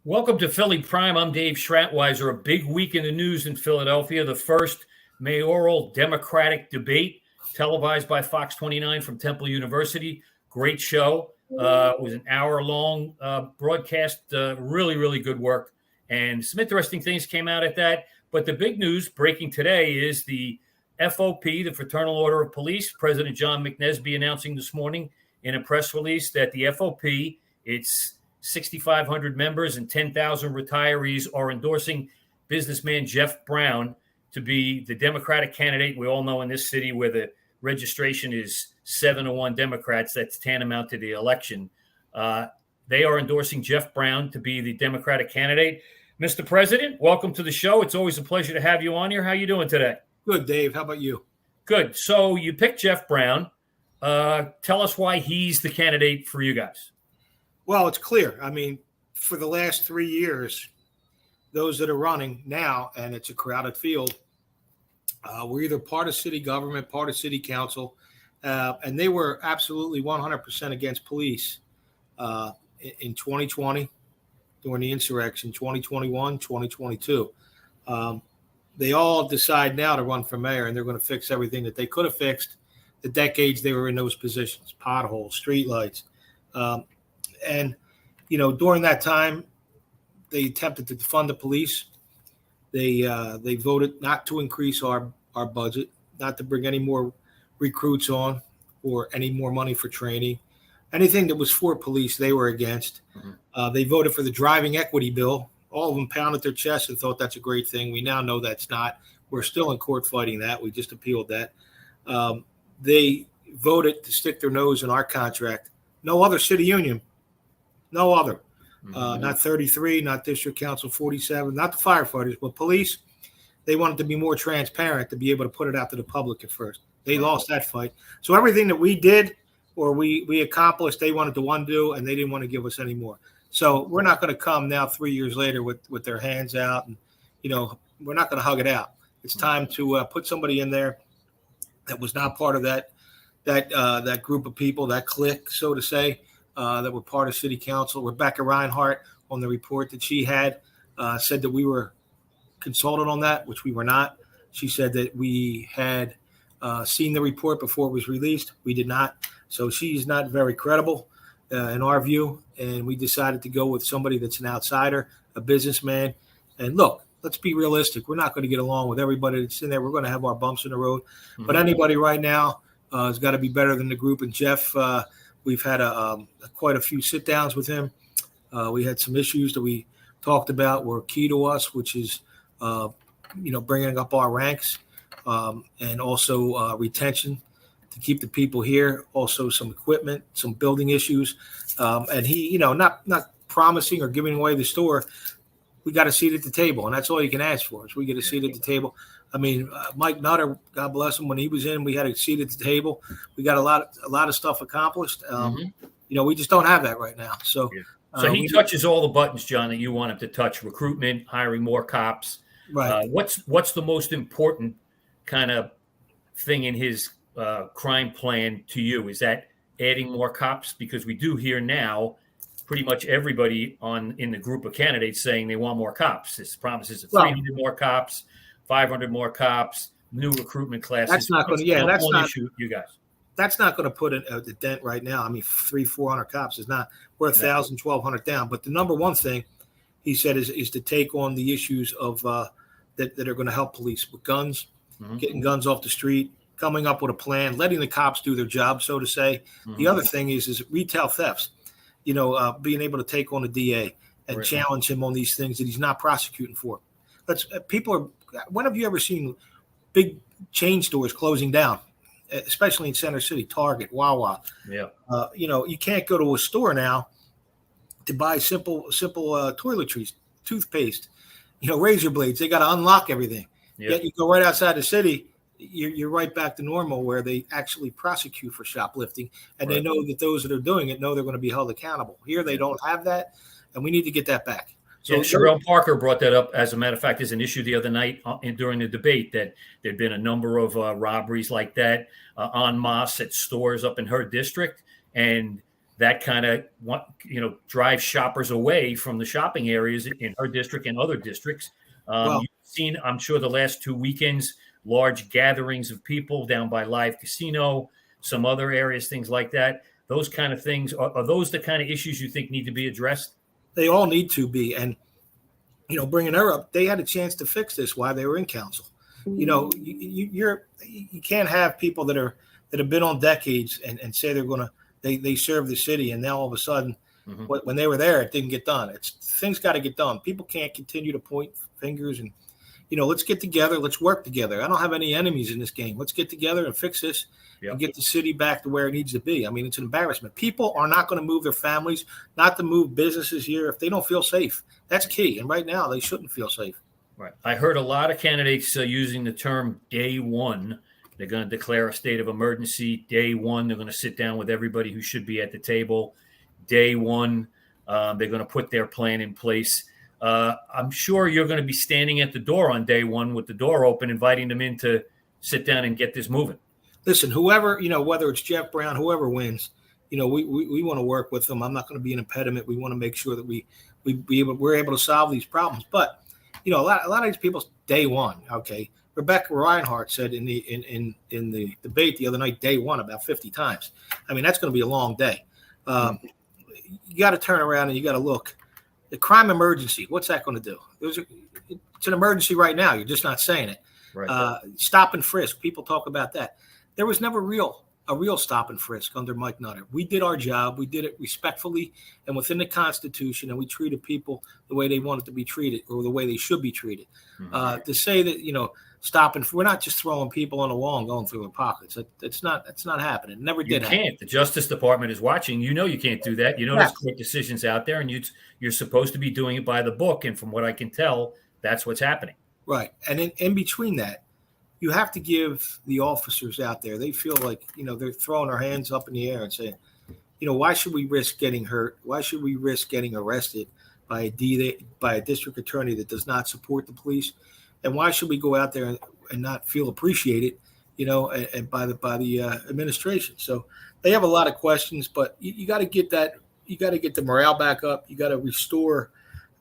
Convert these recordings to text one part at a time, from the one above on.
Welcome to Philly Prime. I'm Dave Schratweiser. A big week in the news in Philadelphia. The first mayoral Democratic debate televised by Fox 29 from Temple University. Great show. It was an hour-long broadcast. Really, really good work. And some interesting things came out at that. But the big news breaking today is the FOP, the Fraternal Order of Police, President John McNesby announcing this morning in a press release that the FOP, its 6,500 members and 10,000 retirees are endorsing businessman Jeff Brown to be the Democratic candidate. We all know in this city where the registration is 7-1 Democrats, that's tantamount to the election. They are endorsing Jeff Brown to be the Democratic candidate. Mr. President, welcome to the show. It's always a pleasure to have you on here. How are you doing today? Good, Dave. How about you? Good. So you picked Jeff Brown. Tell us why he's the candidate for you guys. Well, it's clear. I mean, for the last 3 years, those that are running now, and it's a crowded field, we're either part of city government, part of city council, and they were absolutely 100% against police in 2020 during the insurrection, 2021, 2022. They all decide now to run for mayor, and they're going to fix everything that they could have fixed the decades they were in those positions, potholes, streetlights. And, you know, during that time, they attempted to defund the police. They voted not to increase our budget, not to bring any more recruits on or any more money for training. Anything that was for police, they were against. Mm-hmm. They voted for the driving equity bill. All of them pounded their chests and thought that's a great thing. We now know that's not. We're still in court fighting that. We just appealed that. They voted to stick their nose in our contract. No other city union. No other, not 33, not District Council 47, not the firefighters, but police. They wanted to be more transparent to be able to put it out to the public at first. They lost that fight. So everything that we did or we accomplished, they wanted to undo, and they didn't want to give us any more. So we're not going to come now 3 years later with their hands out, and we're not going to hug it out. It's time to put somebody in there that was not part of that group of people, that clique, so to say. That were part of city council. Rebecca Reinhart, on the report that she had, said that we were consulted on that, which we were not. She said that we had seen the report before it was released. We did not. So she's not very credible in our view. And we decided to go with somebody that's an outsider, a businessman. And look, let's be realistic. We're not going to get along with everybody that's in there. We're going to have our bumps in the road. Mm-hmm. But anybody right now has got to be better than the group. And Jeff, we've had quite a few sit downs with him. We had some issues that we talked about were key to us, which is, bringing up our ranks and also retention to keep the people here. Also some equipment, some building issues. And he, not promising or giving away the store. We got a seat at the table, and that's all you can ask for is we get a seat at the table. I mean, Mike Nutter, God bless him, when he was in, we had a seat at the table. We got a lot of stuff accomplished. We just don't have that right now. So, he touches all the buttons, John, that you want him to touch: recruitment, hiring more cops. Right. What's the most important kind of thing in his crime plan to you? Is that adding more cops? Because we do hear now pretty much everybody in the group of candidates saying they want more cops. This promises 300 more cops, 500 more cops, new recruitment classes. That's not going to. Yeah, that's not issue, you guys. That's not going to put a dent right now. I mean, 300-400 cops is not. We're 1,000, 1,200 down. But the number one thing he said is to take on the issues of that are going to help police with guns, getting guns off the street, coming up with a plan, letting the cops do their job, so to say. The other thing is retail thefts. Being able to take on a DA and challenge him on these things that he's not prosecuting for. When have you ever seen big chain stores closing down, especially in Center City, Target, Wawa? Yeah. You can't go to a store now to buy simple toiletries, toothpaste, razor blades. They got to unlock everything. Yeah. Yet you go right outside the city, you're right back to normal where they actually prosecute for shoplifting, and they know that those that are doing it know they're going to be held accountable. Here they don't have that, and we need to get that back. So Sherelle Parker brought that up, as a matter of fact, as an issue the other night during the debate, that there'd been a number of robberies like that en masse at stores up in her district, and that kind of drives shoppers away from the shopping areas in her district and other districts. You've seen, I'm sure, the last 2 weekends, large gatherings of people down by Live Casino, some other areas, things like that. Those kind of things, are those the kind of issues you think need to be addressed? They all need to be. And, bringing her up, they had a chance to fix this while they were in council. You can't have people that have been on decades and say they serve the city, and now all of a sudden, when they were there, it didn't get done. Things got to get done. People can't continue to point fingers and, let's get together. Let's work together. I don't have any enemies in this game. Let's get together and fix this and get the city back to where it needs to be. I mean, it's an embarrassment. People are not going to move their families, not to move businesses here if they don't feel safe. That's key. And right now, they shouldn't feel safe. Right. I heard a lot of candidates using the term day one. They're going to declare a state of emergency. Day one, they're going to sit down with everybody who should be at the table. Day one, they're going to put their plan in place. I'm sure you're going to be standing at the door on day one with the door open, inviting them in to sit down and get this moving. Listen, whoever, whether it's Jeff Brown, whoever wins, we want to work with them. I'm not going to be an impediment. We want to make sure that we're able to solve these problems. But, a lot of these people, day one, okay. Rebecca Reinhardt said in the debate the other night, day one, about 50 times. I mean, that's going to be a long day. You got to turn around and you got to look. The crime emergency, what's that going to do? It's an emergency right now. You're just not saying it. Right. Stop and frisk. People talk about that. There was never a real stop and frisk under Mike Nutter. We did our job. We did it respectfully and within the Constitution, and we treated people the way they wanted to be treated or the way they should be treated. To say that, stop and we're not just throwing people on the wall and going through their pockets. It's not happening. It never did. You can't. The Justice Department is watching. You can't do that. There's court decisions out there, and you're supposed to be doing it by the book. And from what I can tell, that's what's happening. Right. And in between that, you have to give the officers out there, they feel like, they're throwing their hands up in the air and saying, why should we risk getting hurt? Why should we risk getting arrested by a district attorney that does not support the police? And why should we go out there and not feel appreciated, and by the administration? So they have a lot of questions, but you got to get that. You got to get the morale back up. You got to restore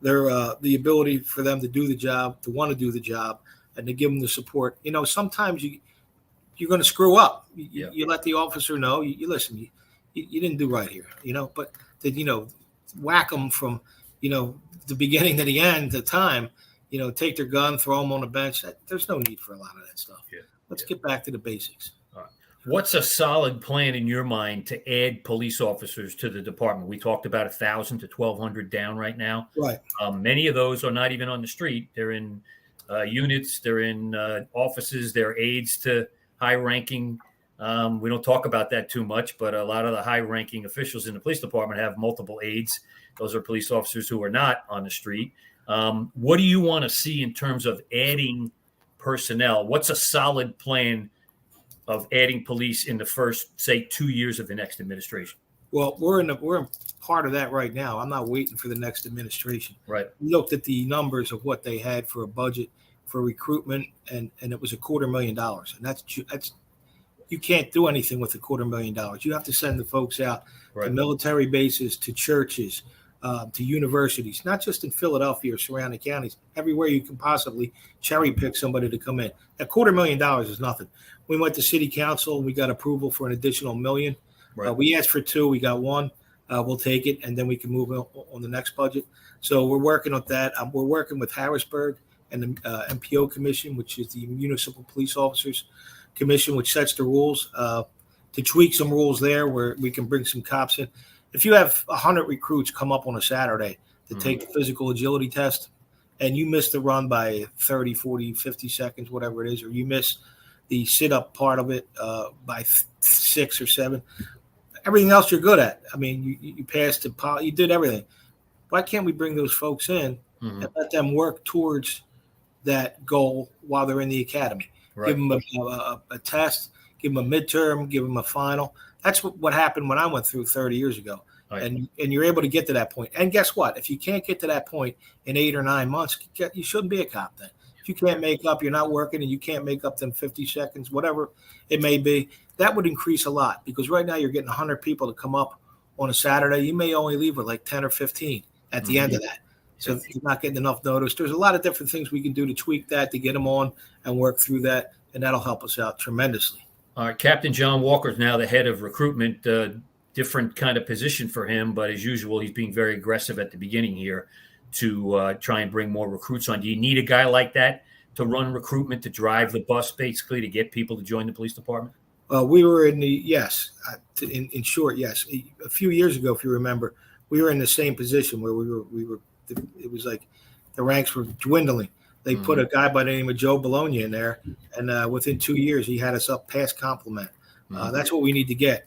the ability for them to do the job, to want to do the job, and to give them the support. Sometimes you're going to screw up. You let the officer know. You listen. You didn't do right here. But to whack them from the beginning to the end, the time. Take their gun, throw them on the bench. There's no need for a lot of that stuff. Let's get back to the basics. All right. What's a solid plan in your mind to add police officers to the department? We talked about 1,000 to 1,200 down right now. Right. Many of those are not even on the street. They're in units. They're in offices. They're aides to high-ranking. We don't talk about that too much, but a lot of the high-ranking officials in the police department have multiple aides. Those are police officers who are not on the street. What do you want to see in terms of adding personnel? What's a solid plan of adding police in the first, say, 2 years of the next administration? Well, we're in part of that right now. I'm not waiting for the next administration. Right. We looked at the numbers of what they had for a budget for recruitment, and it was $250,000. And that's you can't do anything with $250,000. You have to send the folks out to military bases, to churches, to universities, not just in Philadelphia or surrounding counties, everywhere you can possibly cherry pick somebody to come in. $250,000 is nothing. We went to city council. We got approval for an additional $1 million. Right. We asked for 2. We got 1. We'll take it, and then we can move on the next budget. So we're working on that. We're working with Harrisburg and the MPO Commission, which is the Municipal Police Officers Commission, which sets the rules to tweak some rules there where we can bring some cops in. If you have 100 recruits come up on a Saturday to take the physical agility test and you miss the run by 30, 40, 50 seconds, whatever it is, or you miss the sit-up part of it by 6 or 7, everything else you're good at. I mean, you passed you did everything. Why can't we bring those folks in and let them work towards that goal while they're in the academy? Right. Give them a test, give them a midterm, give them a final. That's what happened when I went through 30 years ago. Right. And you're able to get to that point. And guess what? If you can't get to that point in 8 or 9 months, you shouldn't be a cop then. If you can't make up, you're not working, and you can't make up them 50 seconds, whatever it may be, that would increase a lot. Because right now you're getting 100 people to come up on a Saturday, you may only leave with like 10 or 15 at the end of that. So you're not getting enough notice. There's a lot of different things we can do to tweak that, to get them on and work through that, and that'll help us out tremendously. All right, Captain John Walker is now the head of recruitment. Different kind of position for him, but as usual, he's being very aggressive at the beginning here to try and bring more recruits on. Do you need a guy like that to run recruitment, to drive the bus, basically, to get people to join the police department? We were in in short, yes. A few years ago, if you remember, we were in the same position where it was like the ranks were dwindling. They put a guy by the name of Joe Bologna in there, and within 2 years, he had us up past complement. That's what we need to get,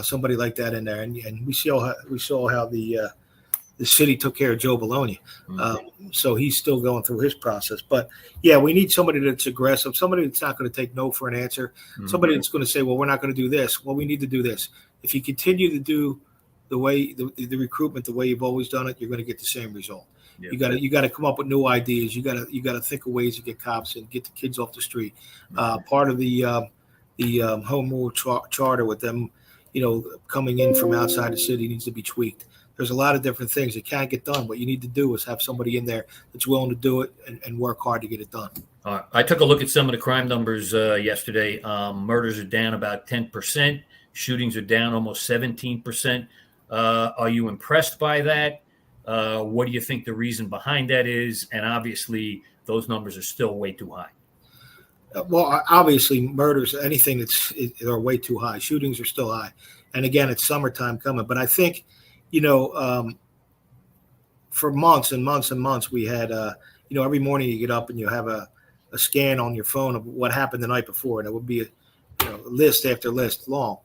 somebody like that in there. And we saw how the city took care of Joe Bologna. So he's still going through his process. But, yeah, we need somebody that's aggressive, somebody that's not going to take no for an answer, somebody that's going to say, well, we're not going to do this. Well, we need to do this. If you continue to do the recruitment the way you've always done it, you're going to get the same result. Yeah. You got to come up with new ideas. You got to think of ways to get cops and get the kids off the street. Part of the home rule charter with them, coming in from outside the city needs to be tweaked. There's a lot of different things that can't get done. What you need to do is have somebody in there that's willing to do it and work hard to get it done. I took a look at some of the crime numbers yesterday. Murders are down about 10%. Shootings are down almost 17%. Are you impressed by that? What do you think the reason behind that is? And obviously, those numbers are still way too high. Well, obviously, murders, anything are way too high. Shootings are still high. And again, it's summertime coming. But I think, for months and months and months, we had, every morning you get up and you have a scan on your phone of what happened the night before. And it would be a list after list long.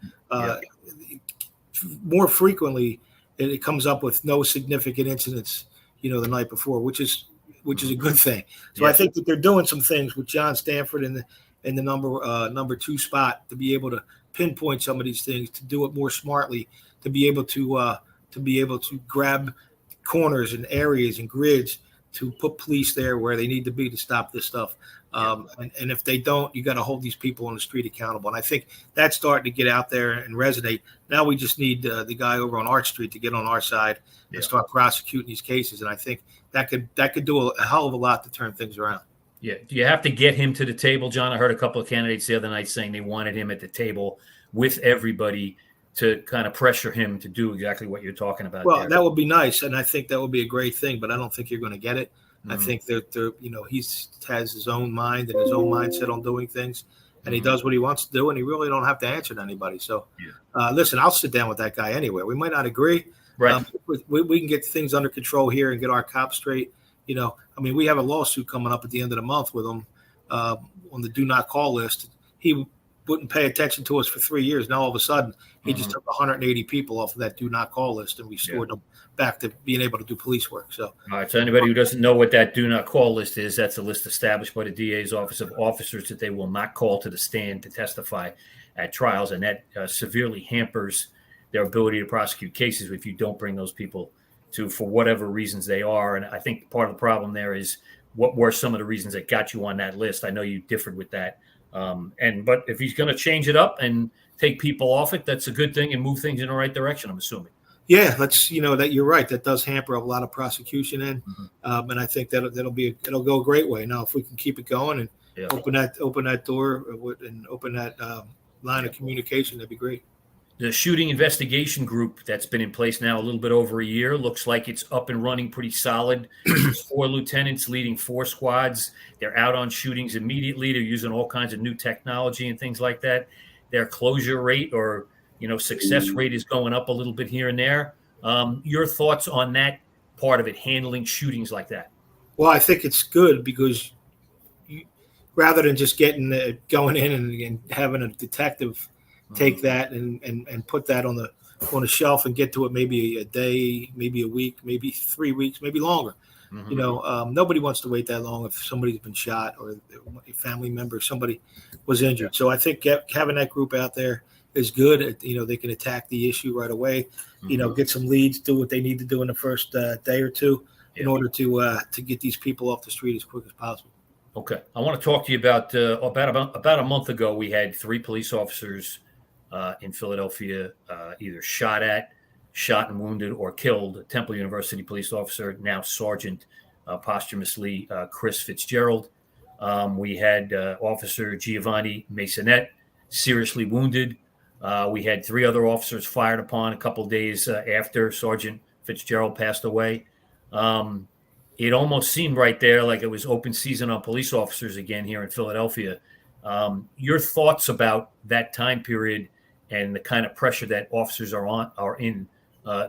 More frequently, it comes up with no significant incidents, the night before, which is a good thing. So I think that they're doing some things with John Stanford in the number 2 spot to be able to pinpoint some of these things, to do it more smartly, to be able to grab corners and areas and grids to put police there where they need to be to stop this stuff. And if they don't, you got to hold these people on the street accountable. And I think that's starting to get out there and resonate. Now we just need the guy over on Arch Street to get on our side and start prosecuting these cases. And I think that could do a hell of a lot to turn things around. Yeah. Do you have to get him to the table, John? I heard a couple of candidates the other night saying they wanted him at the table with everybody to kind of pressure him to do exactly what you're talking about. Well, that would be nice. And I think that would be a great thing, but I don't think you're going to get it. I think that he has his own mind and his own mindset on doing things, and he does what he wants to do, and he really don't have to answer to anybody. So, listen, I'll sit down with that guy anyway. We might not agree. Right. We can get things under control here and get our cops straight. We have a lawsuit coming up at the end of the month with him on the do not call list. He wouldn't pay attention to us for 3 years. Now all of a sudden, he just took 180 people off of that do not call list and restored them back to being able to do police work. So, all right. So anybody who doesn't know what that do not call list is, that's a list established by the DA's office of officers that they will not call to the stand to testify at trials, and that severely hampers their ability to prosecute cases if you don't bring those people to, for whatever reasons they are. And I think part of the problem there is, what were some of the reasons that got you on that list? I know you differed with that. But if he's going to change it up and take people off it, that's a good thing and move things in the right direction, I'm assuming. Yeah, that you're right. That does hamper a lot of prosecution and I think it'll go a great way. Now, if we can keep it going and open that door and open that line of communication, that'd be great. The shooting investigation group that's been in place now a little bit over a year looks like it's up and running pretty solid. There's 4 lieutenants leading 4 squads. They're out on shootings immediately. They're using all kinds of new technology and things like that. Their closure rate or success rate is going up a little bit here and there. Your thoughts on that part of it, handling shootings like that? Well, I think it's good because rather than just going in and having a detective take that and put that on a shelf and get to it maybe a day, maybe a week, maybe 3 weeks, maybe longer. Nobody wants to wait that long if somebody's been shot or a family member, somebody was injured. So I think having that group out there is good. They can attack the issue right away, get some leads, do what they need to do in the first day or two in order to get these people off the street as quick as possible. Okay. I want to talk to you about a month ago, we had 3 police officers in Philadelphia either shot at, shot and wounded or killed a Temple University police officer, now Sergeant, posthumously Chris Fitzgerald. We had Officer Giovanni Masonette seriously wounded. We had 3 other officers fired upon a couple days after Sergeant Fitzgerald passed away. It almost seemed right there like it was open season on police officers again here in Philadelphia. Your thoughts about that time period and the kind of pressure that officers are in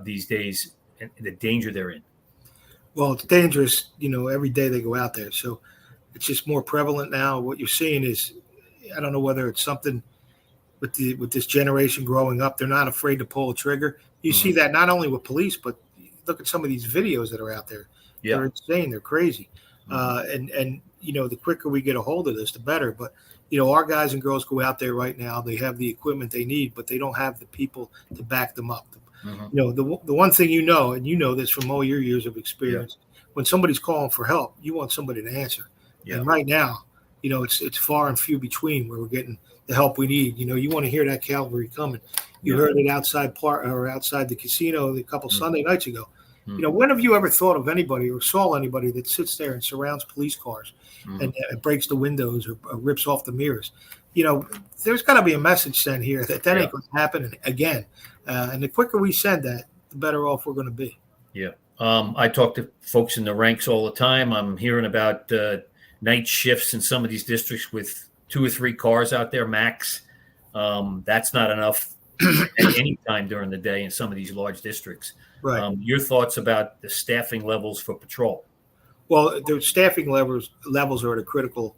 these days, and the danger they're in? Well, it's dangerous, every day they go out there. So it's just more prevalent now. What you're seeing is, I don't know whether it's something with this generation growing up, they're not afraid to pull a trigger. You see that not only with police, but look at some of these videos that are out there. Yeah. They're insane. They're crazy. And the quicker we get a hold of this, the better. But, our guys and girls go out there right now. They have the equipment they need, but they don't have the people to back them up. The one thing and you know this from all your years of experience, when somebody's calling for help, you want somebody to answer. Yeah. And right now, it's far and few between where we're getting the help we need. You want to hear that cavalry coming. You heard it outside the casino a couple Sunday nights ago. When have you ever thought of anybody or saw anybody that sits there and surrounds police cars and breaks the windows or rips off the mirrors? There's got to be a message sent here that ain't going to happen again. And the quicker we send that, the better off we're going to be. Yeah. I talk to folks in the ranks all the time. I'm hearing about night shifts in some of these districts with 2 or 3 cars out there max. That's not enough at any time during the day in some of these large districts. Right. Your thoughts about the staffing levels for patrol? Well, the staffing levels are at a critical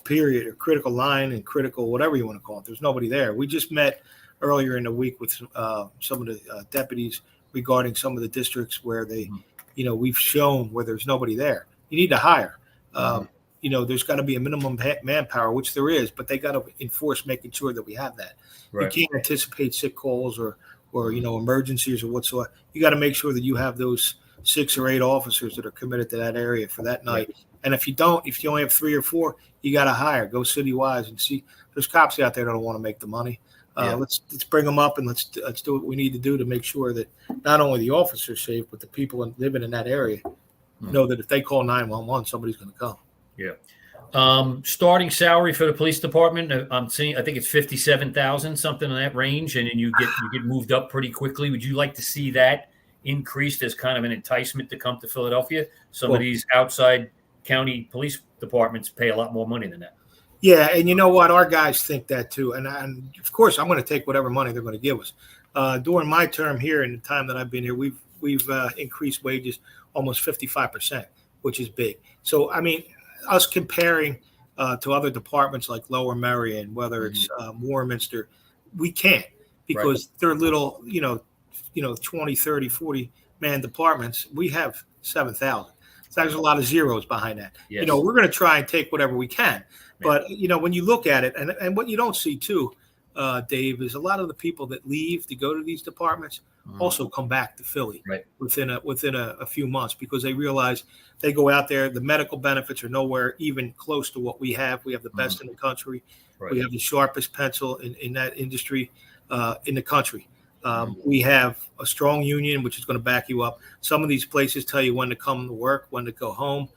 period, or critical line, and critical whatever you want to call it. There's nobody there. We just met earlier in the week with some of the deputies regarding some of the districts where they, we've shown where there's nobody there. You need to hire. There's got to be a minimum manpower, which there is, but they got to enforce making sure that we have that. Right. You can't anticipate sick calls or emergencies or whatsoever. You got to make sure that you have those 6 or 8 officers that are committed to that area for that night. Right. And if you only have 3 or 4, you got to hire. Go city-wise and see. There's cops out there that don't want to make the money. Let's bring them up and let's do what we need to do to make sure that not only the officers are safe, but the people living in that area know that if they call 911, somebody's going to come. Yeah. Starting salary for the police department, I'm seeing, I think it's $57,000, something in that range, and then you get moved up pretty quickly. Would you like to see that increased as kind of an enticement to come to Philadelphia? Some of these outside county police departments pay a lot more money than that. Yeah, and you know what? Our guys think that too. And of course, I'm going to take whatever money they're going to give us. During my term here and the time that I've been here, we've increased wages almost 55%, which is big. So, I mean, us comparing to other departments like Lower Merion, whether it's Warminster, we can't because they're little, 20, 30, 40 man departments. We have 7,000. So there's a lot of zeros behind that. Yes. We're going to try and take whatever we can. But, when you look at it, and what you don't see too, Dave, is a lot of the people that leave to go to these departments also come back to Philly within a few months because they realize they go out there. The medical benefits are nowhere even close to what we have. We have the best in the country. Right. We have the sharpest pencil in that industry in the country. We have a strong union, which is going to back you up. Some of these places tell you when to come to work, when to go home.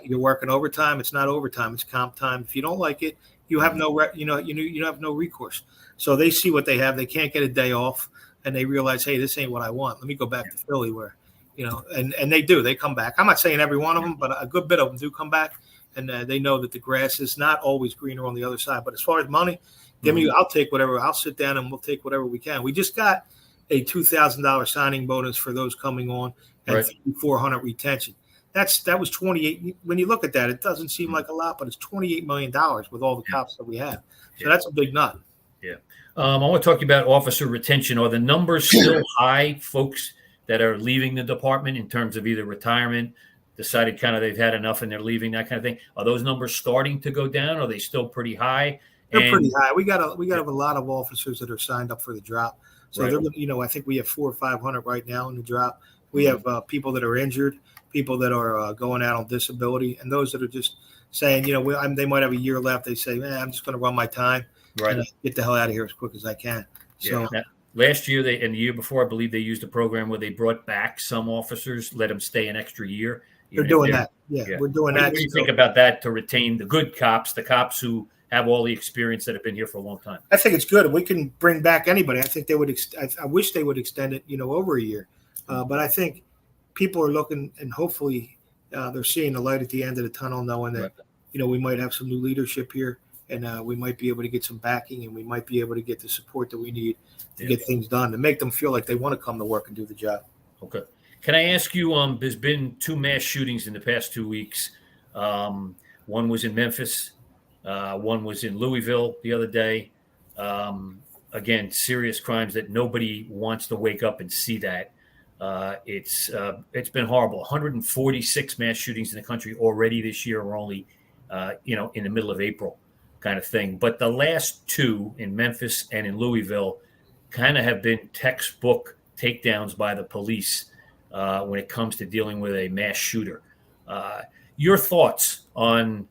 You're working overtime. It's not overtime. It's comp time. If you don't like it, you have you have no recourse. So they see what they have. They can't get a day off, and they realize, hey, this ain't what I want. Let me go back to Philly, where, and they do. They come back. I'm not saying every one of them, but a good bit of them do come back, and they know that the grass is not always greener on the other side. But as far as money, I'll take whatever. I'll sit down and we'll take whatever we can. We just got a $2,000 signing bonus for those coming on and $400 retention. That was 28. When you look at that, it doesn't seem like a lot, but it's $28 million with all the cops that we have. So that's a big nut. Yeah. I want to talk to you about officer retention. Are the numbers still high, folks that are leaving the department in terms of either retirement, decided kind of they've had enough and they're leaving, that kind of thing? Are those numbers starting to go down? Are they still pretty high? They're pretty high. We got a lot of officers that are signed up for the drop. So they're, I think we have 400 or 500 right now in the drop. We have people that are injured, people that are going out on disability, and those that are just saying, they might have a year left. They say, man, I'm just going to run my time and get the hell out of here as quick as I can. So last year and the year before, I believe they used a program where they brought back some officers, let them stay an extra year. They're doing that. Yeah, we're doing that. What do you think about that to retain the good cops, the cops who have all the experience that have been here for a long time? I think it's good. We can bring back anybody. I think they would. I wish they would extend it, over a year. But I think people are looking, and hopefully they're seeing the light at the end of the tunnel, knowing that we might have some new leadership here, and we might be able to get some backing, and we might be able to get the support that we need to get things done, to make them feel like they want to come to work and do the job. Okay. Can I ask you? There's been 2 mass shootings in the past 2 weeks. One was in Memphis. One was in Louisville the other day. Again, serious crimes that nobody wants to wake up and see that. It's been horrible. 146 mass shootings in the country already this year. We're only, in the middle of April kind of thing. But the last 2 in Memphis and in Louisville kind of have been textbook takedowns by the police when it comes to dealing with a mass shooter. Your thoughts on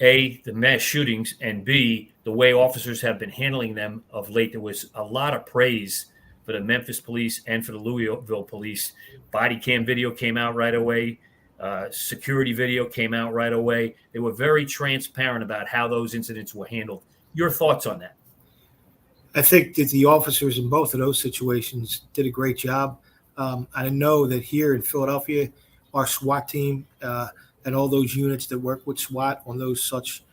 A, the mass shootings, and B, the way officers have been handling them of late? There was a lot of praise for the Memphis police and for the Louisville police. Body cam video came out right away. Security video came out right away. They were very transparent about how those incidents were handled. Your thoughts on that? I think that the officers in both of those situations did a great job. I know that here in Philadelphia, our SWAT team and all those units that work with SWAT on those such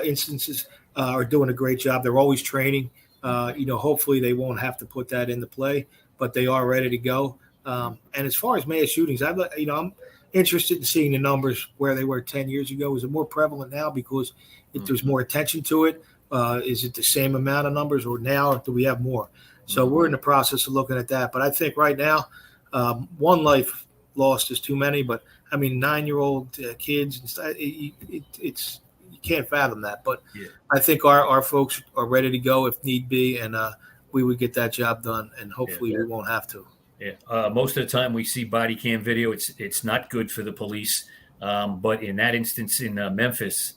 instances are doing a great job. They're always training. Hopefully they won't have to put that into play, but they are ready to go. And as far as mass shootings, I'm interested in seeing the numbers where they were 10 years ago. Is it more prevalent now because there's more attention to it? Is it the same amount of numbers, or now do we have more? So we're in the process of looking at that. But I think right now, one life lost is too many. But I mean, 9-year-old kids, it's you can't fathom that. But I think our folks are ready to go if need be, and we would get that job done, and hopefully we won't have to. Yeah, most of the time we see body cam video. It's not good for the police, but in that instance in Memphis,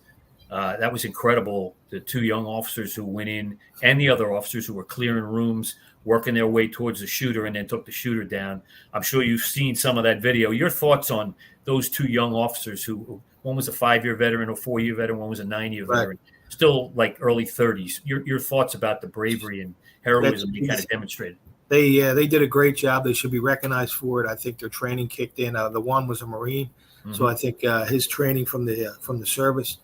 that was incredible. The 2 young officers who went in, and the other officers who were clearing rooms, working their way towards the shooter, and then took the shooter down. I'm sure you've seen some of that video. Your thoughts on those 2 young officers who, one was a 5-year veteran, a 4-year veteran, one was a 9-year veteran, still like early 30s. Your thoughts about the bravery and heroism they kind of demonstrated? They did a great job. They should be recognized for it. I think their training kicked in. The one was a Marine, so I think his training from the service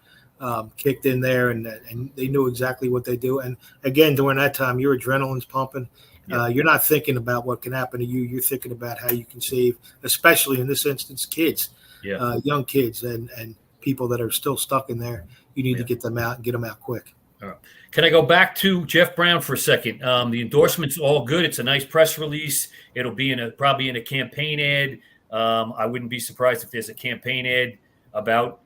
kicked in there, and they knew exactly what they do. And again, during that time, your adrenaline's pumping. You're not thinking about what can happen to you. You're thinking about how you can save, especially in this instance, kids, young kids, and people that are still stuck in there. You need to get them out and get them out quick. All right. Can I go back to Jeff Brown for a second? The endorsement's all good. It's a nice press release. It'll be probably in a campaign ad. I wouldn't be surprised if there's a campaign ad about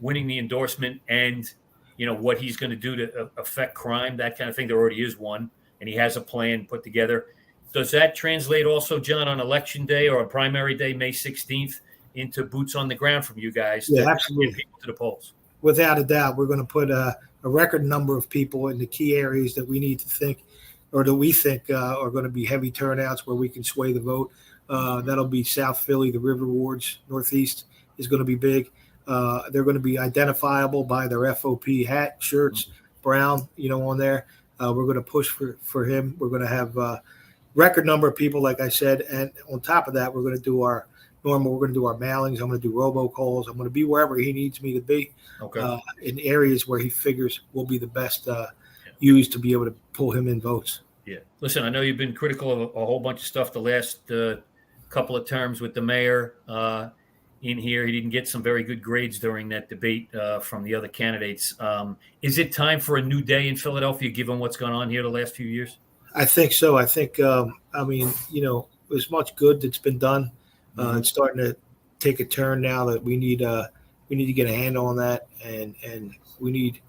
winning the endorsement and, what he's going to do to affect crime, that kind of thing. There already is one, and he has a plan put together. Does that translate also, John, on Election Day or on Primary Day, May 16th, into boots on the ground from you guys? Yeah, absolutely. Get people to the polls. Without a doubt, we're going to put a record number of people in the key areas that we need to think, or that we think are going to be heavy turnouts where we can sway the vote. That'll be South Philly, the River Wards, Northeast is going to be big. They're going to be identifiable by their FOP hat, shirts, brown, on there. We're going to push for him. We're going to have a record number of people, like I said. And on top of that, we're going to do our normal. We're going to do our mailings. I'm going to do robocalls. I'm going to be wherever he needs me to be, in areas where he figures will be the best used to be able to pull him in votes. Yeah. Listen, I know you've been critical of a whole bunch of stuff the last couple of terms with the mayor in here. He didn't get some very good grades during that debate from the other candidates. Is it time for a new day in Philadelphia, given what's gone on here the last few years? I think so. I think, there's much good that's been done. It's starting to take a turn now that we need to get a handle on that, and we need.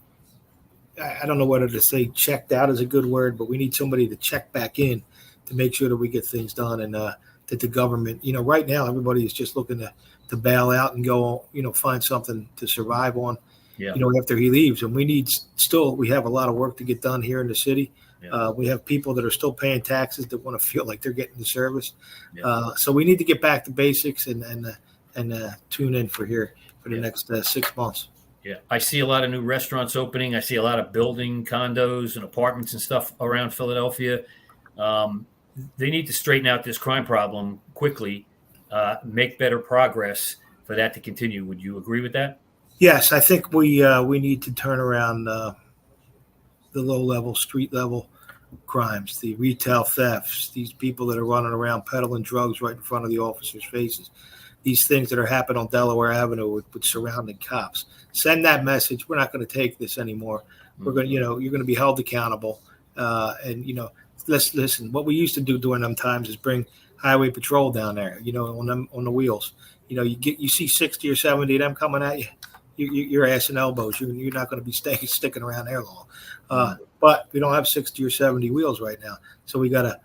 I don't know whether to say checked out is a good word, but we need somebody to check back in to make sure that we get things done, and that the government. Right now everybody is just looking to bail out and go, find something to survive on. After he leaves, and we have a lot of work to get done here in the city. Yeah. We have people that are still paying taxes that want to feel like they're getting the service. Yeah. So we need to get back to basics and tune in for the next 6 months. Yeah, I see a lot of new restaurants opening. I see a lot of building condos and apartments and stuff around Philadelphia. They need to straighten out this crime problem quickly, make better progress for that to continue. Would you agree with that? Yes, I think we need to turn around the low-level, street-level crimes, the retail thefts, these people that are running around peddling drugs right in front of the officers' faces, these things that are happening on Delaware Avenue with surrounding cops. Send that message. We're not going to take this anymore. We're going to, you're going to be held accountable. Let's listen. What we used to do during them times is bring highway patrol down there, on the wheels. You see 60 or 70 of them coming at you. You're ass and elbows. You're not going to be sticking around there long. But we don't have 60 or 70 wheels right now, so we gotta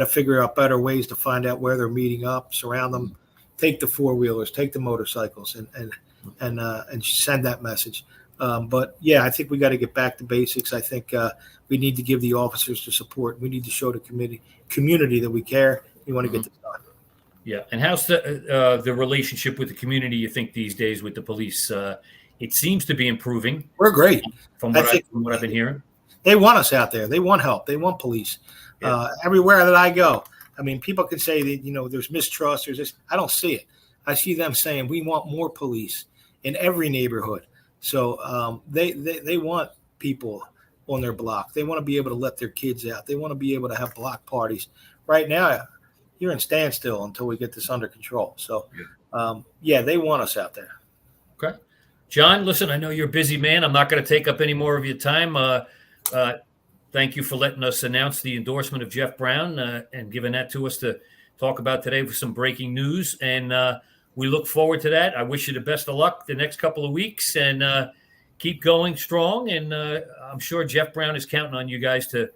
figure out better ways to find out where they're meeting up, surround them, take the four-wheelers, take the motorcycles, and send that message. But yeah, I think we got to get back to basics. I think we need to give the officers the support. We need to show the community that we care. We want to get this done. Yeah, and how's the relationship with the community, you think, these days with the police? It seems to be improving. We're great. From what I've been hearing. They want us out there. They want help. They want police. Yeah. Everywhere that I go, I mean, people can say that, there's mistrust. There's this. I don't see it. I see them saying we want more police in every neighborhood. So they want people on their block. They want to be able to let their kids out. They want to be able to have block parties. Right now, you're in standstill until we get this under control. So, they want us out there. Okay. John, listen, I know you're a busy man. I'm not going to take up any more of your time. Thank you for letting us announce the endorsement of Jeff Brown and giving that to us to talk about today for some breaking news. And we look forward to that. I wish you the best of luck the next couple of weeks and keep going strong. And I'm sure Jeff Brown is counting on you guys to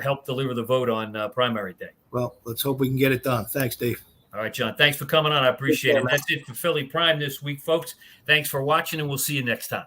help deliver the vote on primary day. Well, let's hope we can get it done. Thanks, Dave. All right, John. Thanks for coming on. I appreciate it. That's it for Philly Prime this week, folks. Thanks for watching, and we'll see you next time.